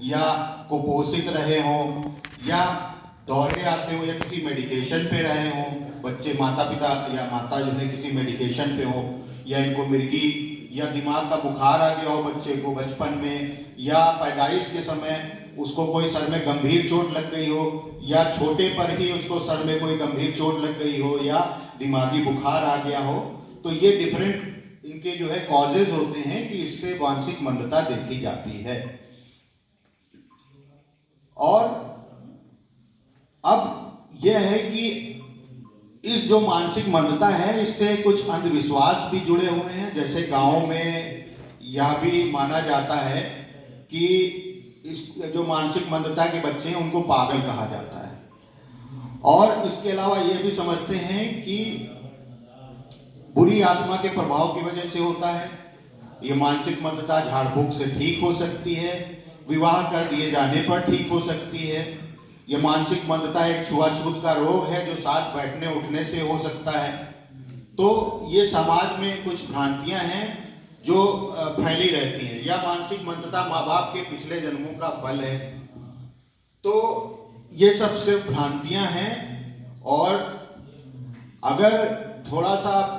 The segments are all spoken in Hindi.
या कुपोषित रहे हों या दौरे आते हो या किसी मेडिकेशन पे रहे हों, बच्चे माता पिता या माता जो है किसी मेडिकेशन पे हो, या इनको मिर्गी या दिमाग का बुखार आ गया हो बच्चे को बचपन में, या पैदाइश के समय उसको कोई सर में गंभीर चोट लग गई हो, या छोटे पर ही उसको सर में कोई गंभीर चोट लग गई हो या दिमागी बुखार आ गया हो, तो ये डिफरेंट इनके जो है कॉजेज होते हैं कि इससे मानसिक मंदता देखी जाती है। और अब यह है कि इस जो मानसिक मंदता है इससे कुछ अंधविश्वास भी जुड़े हुए हैं। जैसे गांव में यह भी माना जाता है कि इस जो मानसिक मंदता के बच्चे हैं उनको पागल कहा जाता है, और इसके अलावा यह भी समझते हैं कि बुरी आत्मा के प्रभाव की वजह से होता है। ये मानसिक मंदता झाड़ फूक से ठीक हो सकती है, विवाह कर दिए जाने पर ठीक हो सकती है। ये मानसिक मंदता एक छुआछूत का रोग है जो साथ बैठने उठने से हो सकता है। तो ये समाज में कुछ भ्रांतियां हैं जो फैली रहती हैं। या मानसिक मंदता माँ बाप के पिछले जन्मों का फल है। तो ये सब सिर्फ भ्रांतियां हैं, और अगर थोड़ा सा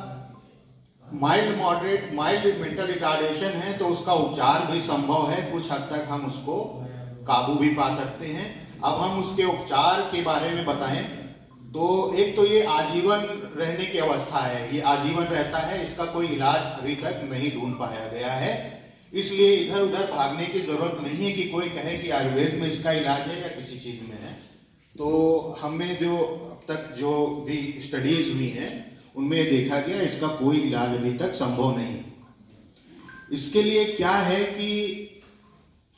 mild moderate mild mental retardation है तो उसका उपचार भी संभव है, कुछ हद तक हम उसको काबू भी पा सकते हैं। अब हम उसके उपचार के बारे में बताएं तो एक तो ये आजीवन रहने की अवस्था है, ये आजीवन रहता है, इसका कोई इलाज अभी तक नहीं ढूंढ पाया गया है। इसलिए इधर उधर भागने की जरूरत नहीं है कि कोई कहे कि आयुर्वेद में इसका इलाज है या किसी चीज में है। तो हमें जो अब तक जो भी स्टडीज हुई हैं उनमें देखा गया इसका कोई इलाज अभी तक संभव नहीं है। इसके लिए क्या है कि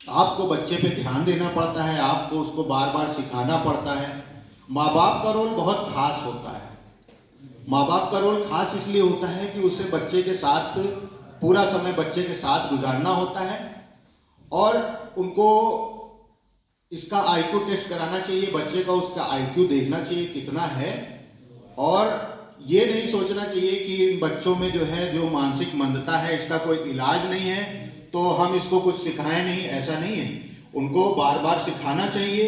आपको बच्चे पे ध्यान देना पड़ता है, आपको उसको बार बार सिखाना पड़ता है। माँ बाप का रोल बहुत खास होता है। माँ बाप का रोल खास इसलिए होता है कि उसे बच्चे के साथ पूरा समय बच्चे के साथ गुजारना होता है, और उनको इसका आईक्यू टेस्ट कराना चाहिए, बच्चे का उसका आईक्यू देखना चाहिए कितना है। और ये नहीं सोचना चाहिए कि इन बच्चों में जो है जो मानसिक मंदता है इसका कोई इलाज नहीं है तो हम इसको कुछ सिखाएं नहीं, ऐसा नहीं है। उनको बार बार सिखाना चाहिए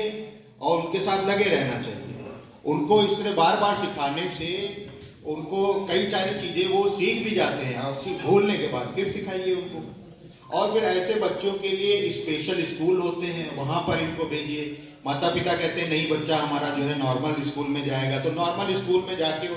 और उनके साथ लगे रहना चाहिए। उनको इस तरह बार बार सिखाने से उनको कई सारी चीजें वो सीख भी जाते हैं, और भूलने के बाद फिर सिखाइए उनको। और फिर ऐसे बच्चों के लिए स्पेशल स्कूल होते हैं, वहां पर इनको भेजिए। माता पिता कहते हैं नहीं बच्चा हमारा जो है नॉर्मल स्कूल में जाएगा, तो नॉर्मल स्कूल में जाके